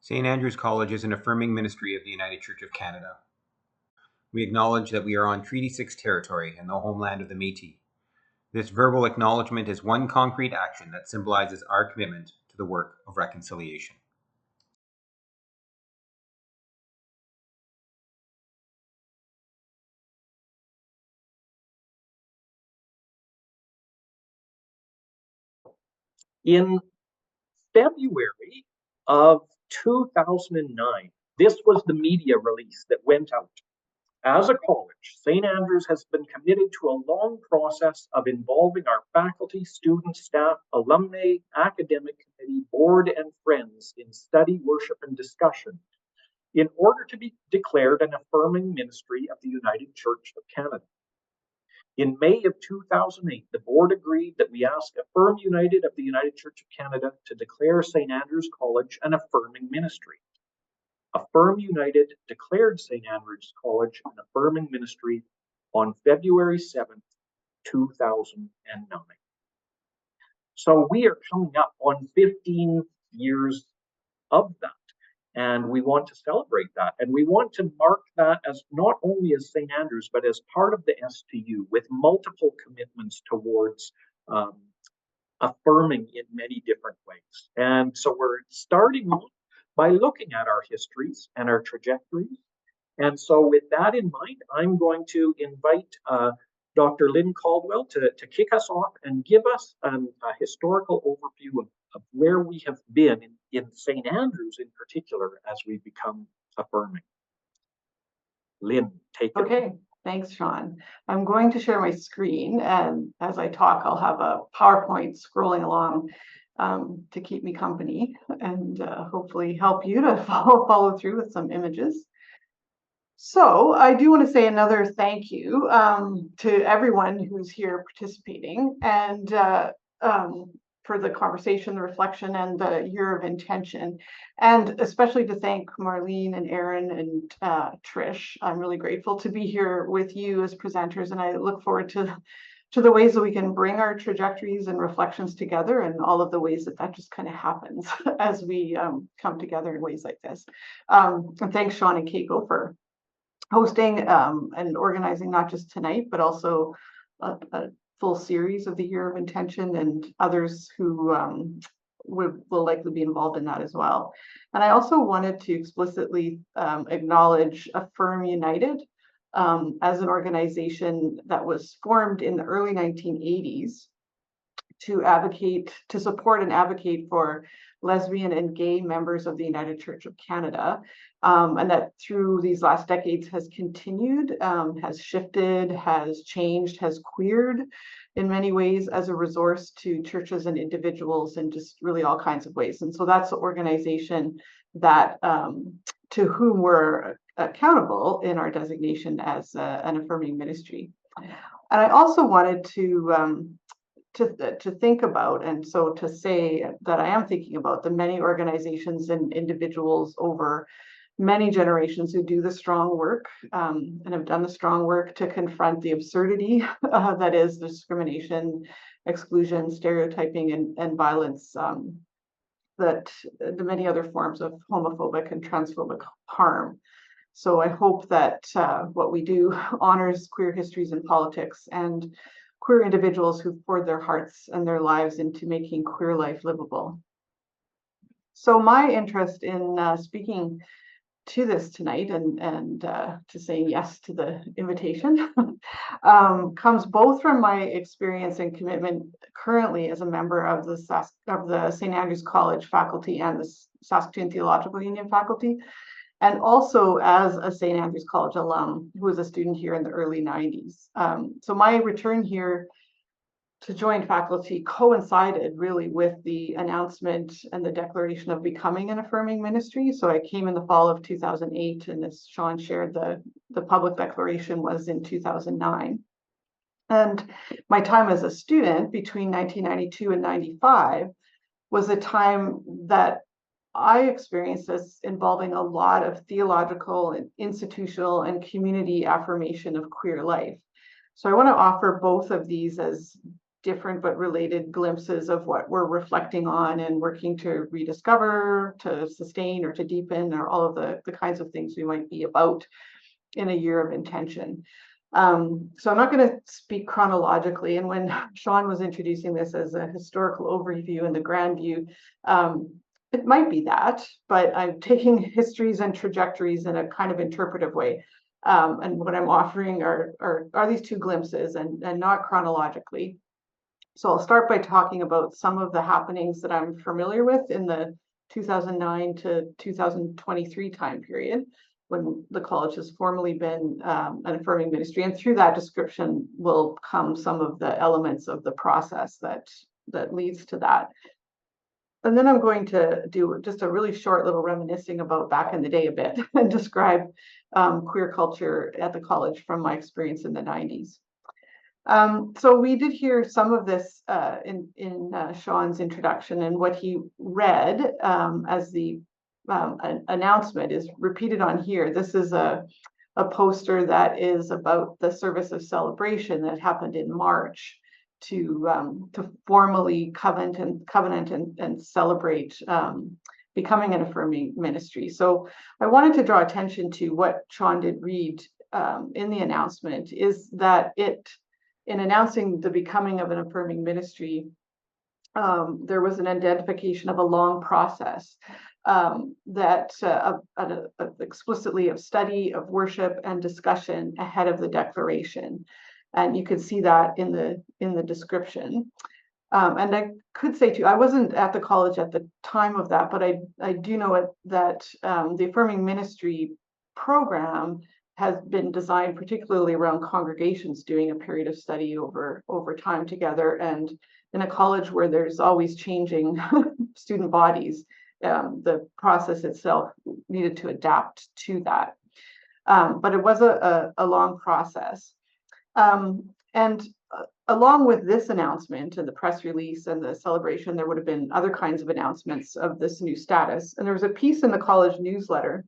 St. Andrew's College is an affirming ministry of the United Church of Canada. We acknowledge that we are on Treaty 6 territory and the homeland of the Métis. This verbal acknowledgement is one concrete action that symbolizes our commitment to the work of reconciliation. In February of 2009, this was the media release that went out. As a college, St. Andrews has been committed to a long process of involving our faculty, students, staff, alumni, academic committee, board, and friends in study, worship, and discussion in order to be declared an affirming ministry of the United Church of Canada. In May of 2008, the board agreed that we ask Affirm United of the United Church of Canada to declare St. Andrew's College an affirming ministry. Affirm United declared St. Andrew's College an affirming ministry on February 7th, 2009. So we are coming up on 15 years of that. And we want to celebrate that. And we want to mark that as not only as St. Andrews, but as part of the STU with multiple commitments towards affirming in many different ways. And so we're starting off by looking at our histories and our trajectories. And so with that in mind, I'm going to invite Dr. Lynn Caldwell to kick us off and give us a historical overview of where we have been in St. Andrews in particular as we become affirming. Lynn, take it. Okay, thanks, Sean. I'm going to share my screen, and as I talk, I'll have a PowerPoint scrolling along to keep me company and hopefully help you to follow through with some images. So I do want to say another thank you to everyone who's here participating and for the conversation, the reflection, and the year of intention, and especially to thank Marlene and Aaron and Trish. I'm really grateful to be here with you as presenters, and I look forward to the ways that we can bring our trajectories and reflections together, and all of the ways that just kind of happens as we come together in ways like this. And thanks, Sean and Keiko, for hosting and organizing not just tonight, but also a full series of the Year of Intention, and others who will likely be involved in that as well. And I also wanted to explicitly acknowledge Affirm United as an organization that was formed in the early 1980s to support and advocate for lesbian and gay members of the United Church of Canada, and that through these last decades has continued, has shifted, has changed, has queered in many ways as a resource to churches and individuals in just really all kinds of ways. And so that's the organization that to whom we're accountable in our designation as an affirming ministry. And I also wanted to think about, and so to say that I am thinking about the many organizations and individuals over many generations who do the strong work and have done the strong work to confront the absurdity that is discrimination, exclusion, stereotyping, and violence, that the many other forms of homophobic and transphobic harm. So I hope that what we do honors queer histories in politics and queer individuals who've poured their hearts and their lives into making queer life livable. So my interest in speaking to this tonight and to saying yes to the invitation comes both from my experience and commitment currently as a member of the St. Andrew's College faculty and the Saskatoon Theological Union faculty, and also as a St. Andrew's College alum who was a student here in the early 90s. So my return here to join faculty coincided really with the announcement and the declaration of becoming an affirming ministry. So I came in the fall of 2008, and as Sean shared, the public declaration was in 2009. And my time as a student between 1992 and 95 was a time that I experienced as involving a lot of theological and institutional and community affirmation of queer life. So I want to offer both of these as different but related glimpses of what we're reflecting on and working to rediscover, to sustain, or to deepen, or all of the kinds of things we might be about in a year of intention. So I'm not going to speak chronologically. And when Sean was introducing this as a historical overview and the grand view, it might be that, but I'm taking histories and trajectories in a kind of interpretive way. And what I'm offering are these two glimpses and not chronologically. So I'll start by talking about some of the happenings that I'm familiar with in the 2009 to 2023 time period, when the college has formally been an affirming ministry. And through that description will come some of the elements of the process that leads to that. And then I'm going to do just a really short little reminiscing about back in the day a bit and describe queer culture at the college from my experience in the 90s. So we did hear some of this in Sean's introduction, and what he read as the announcement is repeated on here. This is a poster that is about the service of celebration that happened in March to formally covenant and celebrate becoming an affirming ministry. So I wanted to draw attention to what Sean did read in the announcement, is that in announcing the becoming of an affirming ministry, there was an identification of a long process that explicitly of study, of worship, and discussion ahead of the declaration. And you could see that in the description. And I could say too, I wasn't at the college at the time of that, but I do know that the affirming ministry program has been designed particularly around congregations doing a period of study over time together. And in a college where there's always changing student bodies, the process itself needed to adapt to that. But it was a long process. And along with this announcement and the press release and the celebration, there would have been other kinds of announcements of this new status. And there was a piece in the college newsletter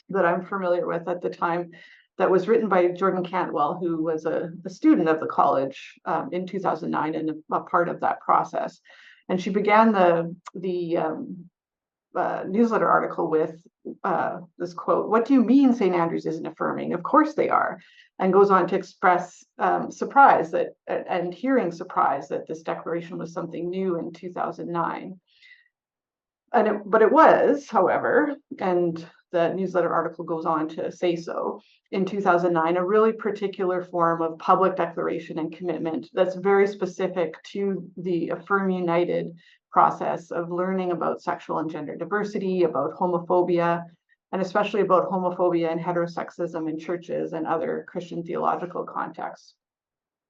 that I'm familiar with at the time that was written by Jordan Cantwell, who was a student of the college in 2009 and a part of that process. And she began the newsletter article with this quote: "What do you mean St. Andrews isn't affirming? Of course they are," and goes on to express surprise and hearing surprise that this declaration was something new in 2009. But it was, however, and the newsletter article goes on to say so, in 2009, a really particular form of public declaration and commitment that's very specific to the Affirm United process of learning about sexual and gender diversity, about homophobia, and especially about homophobia and heterosexism in churches and other Christian theological contexts.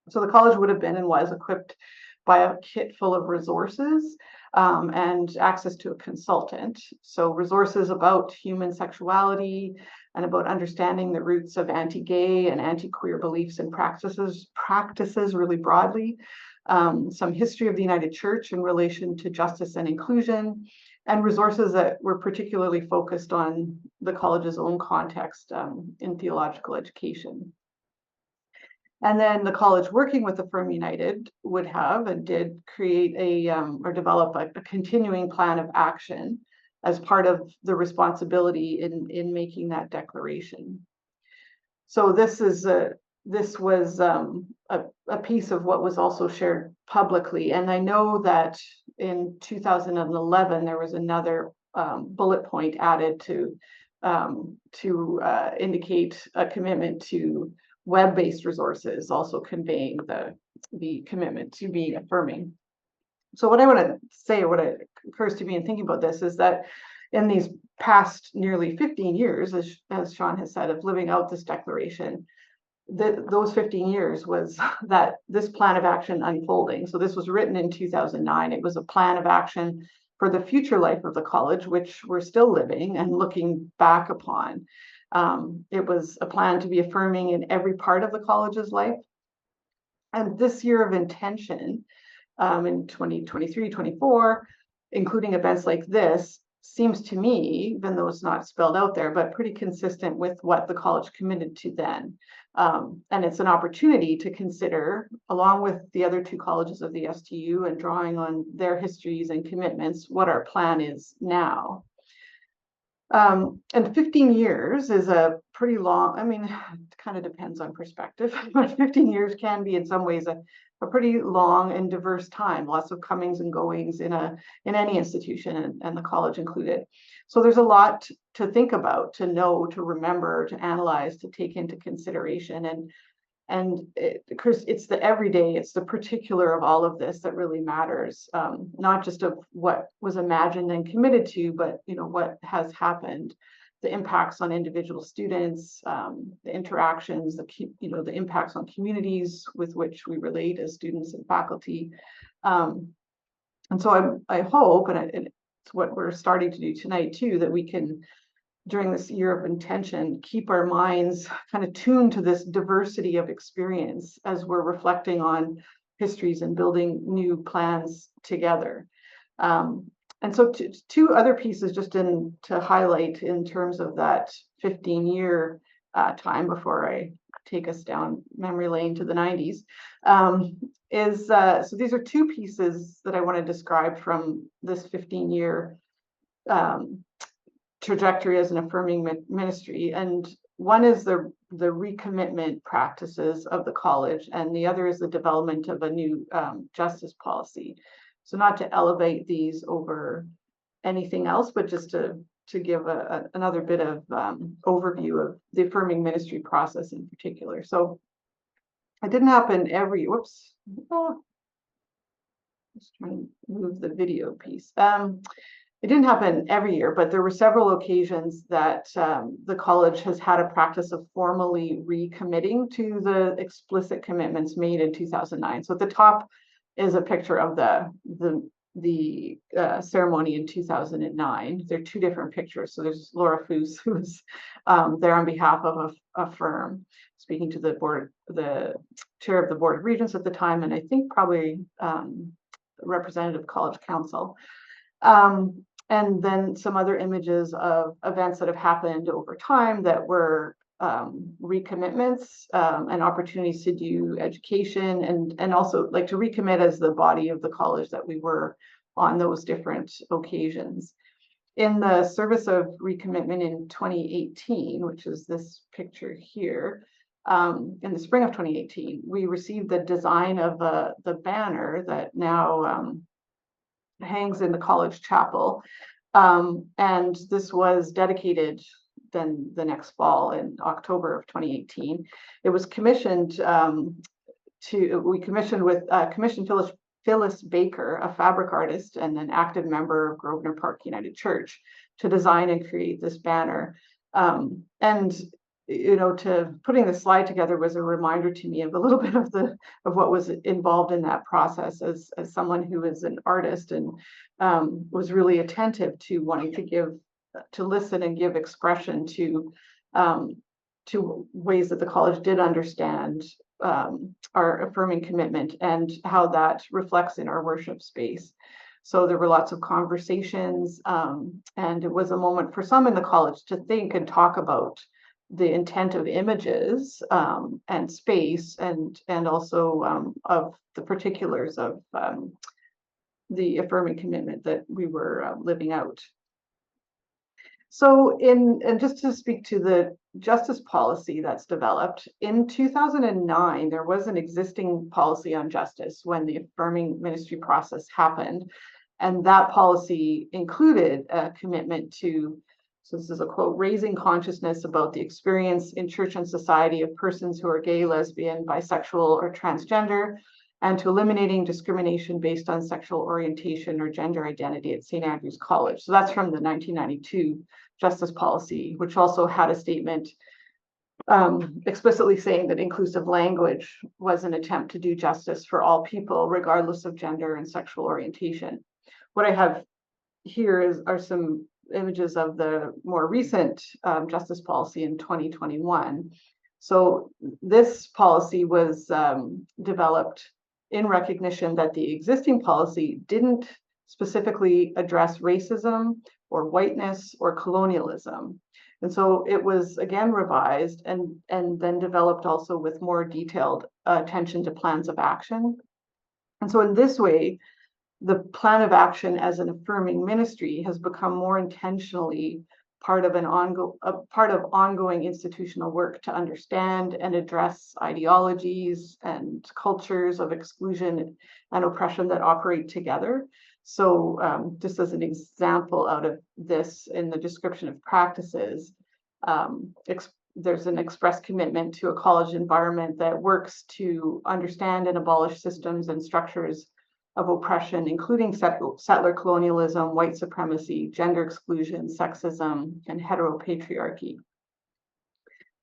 So the college would have been and was equipped by a kit full of resources and access to a consultant. So resources about human sexuality and about understanding the roots of anti-gay and anti-queer beliefs and practices really broadly. Some history of the United Church in relation to justice and inclusion, and resources that were particularly focused on the college's own context in theological education. And then the college, working with Affirm United, would have and did create or develop a continuing plan of action as part of the responsibility in making that declaration. So this was a piece of what was also shared publicly. And I know that in 2011 there was another bullet point added to indicate a commitment to web-based resources, also conveying the commitment to be affirming. So what I want to say, what occurs to me in thinking about this, is that in these past nearly 15 years, as Sean has said, of living out this declaration, those 15 years was that this plan of action unfolding. So this was written in 2009. It was a plan of action for the future life of the college, which we're still living and looking back upon. It was a plan to be affirming in every part of the college's life. And this year of intention in 2023, 24, including events like this, seems to me, even though it's not spelled out there, but pretty consistent with what the college committed to then. And it's an opportunity to consider, along with the other two colleges of the STU and drawing on their histories and commitments, what our plan is now. And 15 years is a pretty long, I mean, it kind of depends on perspective, but 15 years can be in some ways a pretty long and diverse time, lots of comings and goings in any institution, and the college included. So there's a lot to think about, to know, to remember, to analyze, to take into consideration. And it's the everyday, it's the particular of all of this that really matters, not just of what was imagined and committed to, but what has happened, the impacts on individual students, the interactions, the impacts on communities with which we relate as students and faculty. And so I hope, and it's what we're starting to do tonight too, that we can, during this year of intention, keep our minds kind of tuned to this diversity of experience as we're reflecting on histories and building new plans together. And so two other pieces just to highlight in terms of that 15-year time before I take us down memory lane to the 90s, so these are two pieces that I want to describe from this 15-year trajectory as an affirming ministry. And one is the recommitment practices of the college, and the other is the development of a new justice policy. So not to elevate these over anything else, but just to give another bit of overview of the affirming ministry process in particular. So it didn't happen every, whoops, just trying to move the video piece. It didn't happen every year, but there were several occasions that the college has had a practice of formally recommitting to the explicit commitments made in 2009. So at the top is a picture of the ceremony in 2009. There are two different pictures. So there's Laura Foos, who's there on behalf of Affirm, speaking to the chair of the Board of Regents at the time, and I think probably representative college council. And then some other images of events that have happened over time that were recommitments and opportunities to do education, and also like to recommit as the body of the college that we were on those different occasions. In the service of recommitment in 2018, which is this picture here, in the spring of 2018, we received the design of the banner that now hangs in the college chapel. And this was dedicated then the next fall in October of 2018. It was commissioned commissioned Phyllis Baker, a fabric artist and an active member of Grosvenor Park United Church, to design and create this banner. And to putting the slide together was a reminder to me of a little bit of what was involved in that process as someone who is an artist and was really attentive to wanting to listen and give expression to ways that the college did understand our affirming commitment and how that reflects in our worship space. So there were lots of conversations, and it was a moment for some in the college to think and talk about the intent of images and space, and also of the particulars of the affirming commitment that we were living out. So and just to speak to the justice policy that's developed, in 2009, there was an existing policy on justice when the affirming ministry process happened. And that policy included a commitment to, so this is a quote, raising consciousness about the experience in church and society of persons who are gay, lesbian, bisexual, or transgender, and to eliminating discrimination based on sexual orientation or gender identity at St. Andrew's College. So that's from the 1992 justice policy, which also had a statement explicitly saying that inclusive language was an attempt to do justice for all people, regardless of gender and sexual orientation. What I have here are some images of the more recent justice policy in 2021. So this policy was developed in recognition that the existing policy didn't specifically address racism or whiteness or colonialism. And so it was again revised and then developed also with more detailed attention to plans of action. And so in this way, the plan of action as an affirming ministry has become more intentionally part of ongoing institutional work to understand and address ideologies and cultures of exclusion and oppression that operate together. So just as an example out of this, in the description of practices, there's an express commitment to a college environment that works to understand and abolish systems and structures of oppression, including settler colonialism, white supremacy, gender exclusion, sexism, and heteropatriarchy.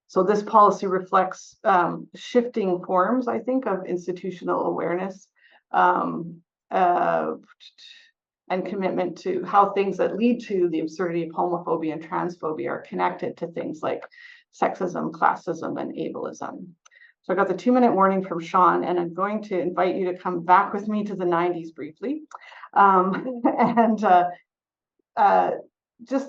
So this policy reflects shifting forms, I think, of institutional awareness and commitment to how things that lead to the absurdity of homophobia and transphobia are connected to things like sexism, classism, and ableism. So I got the 2-minute warning from Sean, and I'm going to invite you to come back with me to the 90s briefly. I want to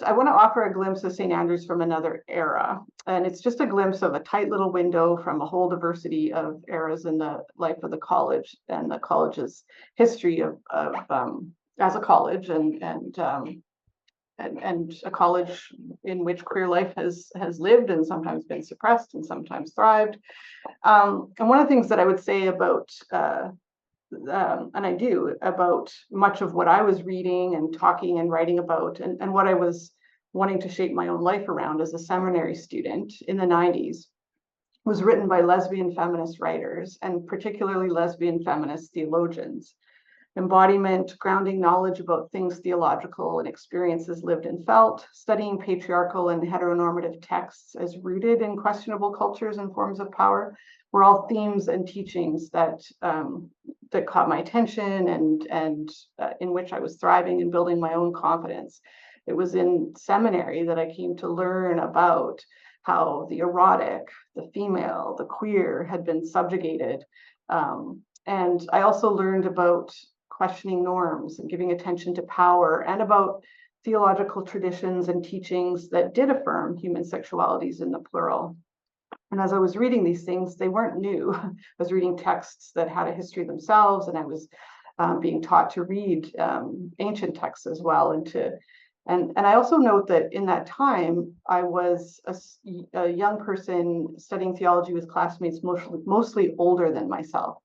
offer a glimpse of St. Andrews from another era. And it's just a glimpse of a tight little window from a whole diversity of eras in the life of the college and the college's history of as a college and a college in which queer life has lived and sometimes been suppressed and sometimes thrived. And one of the things that I would say about, and I do, about much of what I was reading and talking and writing about and what I was wanting to shape my own life around as a seminary student in the 90s was written by lesbian feminist writers and particularly lesbian feminist theologians. Embodiment, grounding knowledge about things theological and experiences lived and felt, studying patriarchal and heteronormative texts as rooted in questionable cultures and forms of power were all themes and teachings that caught my attention and in which I was thriving and building my own confidence. It was in seminary that I came to learn about how the erotic, the female, the queer had been subjugated. And I also learned about questioning norms and giving attention to power and about theological traditions and teachings that did affirm human sexualities in the plural. And as I was reading these things, they weren't new. I was reading texts that had a history themselves, and I was being taught to read ancient texts as well. And I also note that in that time, I was a young person studying theology with classmates mostly older than myself.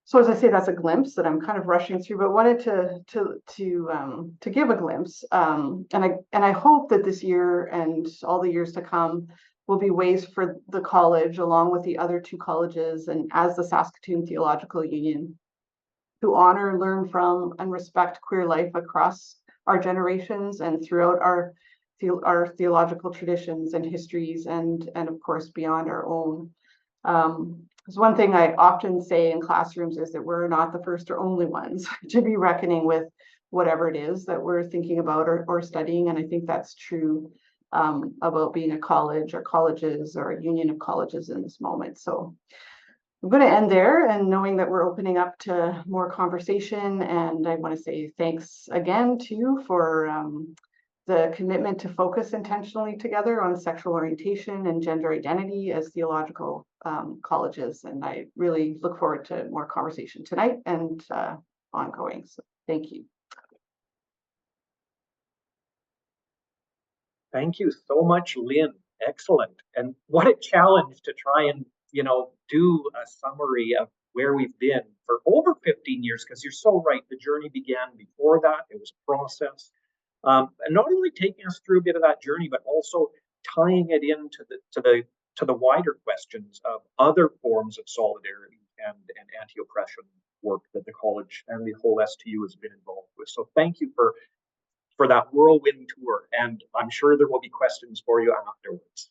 So as I say, that's a glimpse that I'm kind of rushing through, but wanted to give a glimpse. And I hope that this year and all the years to come will be ways for the college, along with the other 2 colleges and as the Saskatoon Theological Union, to honor, learn from, and respect queer life across our generations and throughout our theological traditions and histories, and of course beyond our own. Because one thing I often say in classrooms is that we're not the first or only ones to be reckoning with whatever it is that we're thinking about or studying. And I think that's true about being a college or colleges or a union of colleges in this moment. So I'm going to end there, and knowing that we're opening up to more conversation. And I want to say thanks again to you for the commitment to focus intentionally together on sexual orientation and gender identity as theological colleges. And I really look forward to more conversation tonight and ongoing. So thank you. Thank you so much, Lynn. Excellent. And what a challenge to try and, do a summary of where we've been for over 15 years, because you're so right. The journey began before that. It was a process. And not only taking us through a bit of that journey, but also tying it into the wider questions of other forms of solidarity and anti-oppression work that the college and the whole STU has been involved with. So thank you for that whirlwind tour, and I'm sure there will be questions for you afterwards.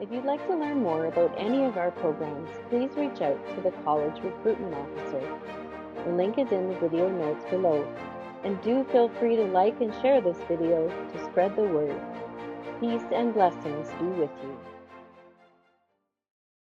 If you'd like to learn more about any of our programs, please reach out to the college recruitment officer. The link is in the video notes below. And do feel free to like and share this video to spread the word. Peace and blessings be with you.